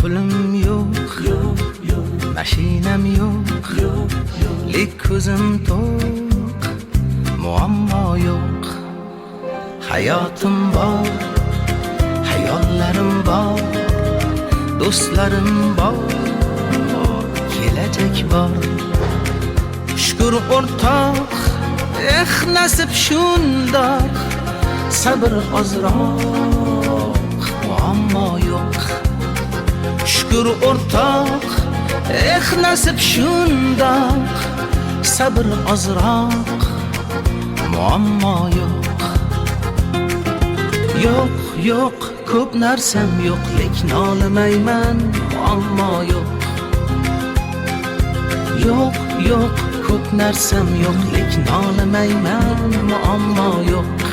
pulim yo'q, mashinam yo'q, lek ko'zim to'q, muammo yo'q. Hayotim bor, hayollarim bor, do'stlarim bor, kelajak bor. Shukr o'rtoq, nasib shundoq, sabr ozroq, muammo yo'q. Shukr o'rtoq, nasib shundoq, sabr ozroq, muammo yo'q. Yo'q, yo'q, ko'p narsam yo'q, lekin nolimayman, muammo yo'q. Yo'q, yo'q, ko'p narsam yo'q, lekin nolimayman, muammo yo'q.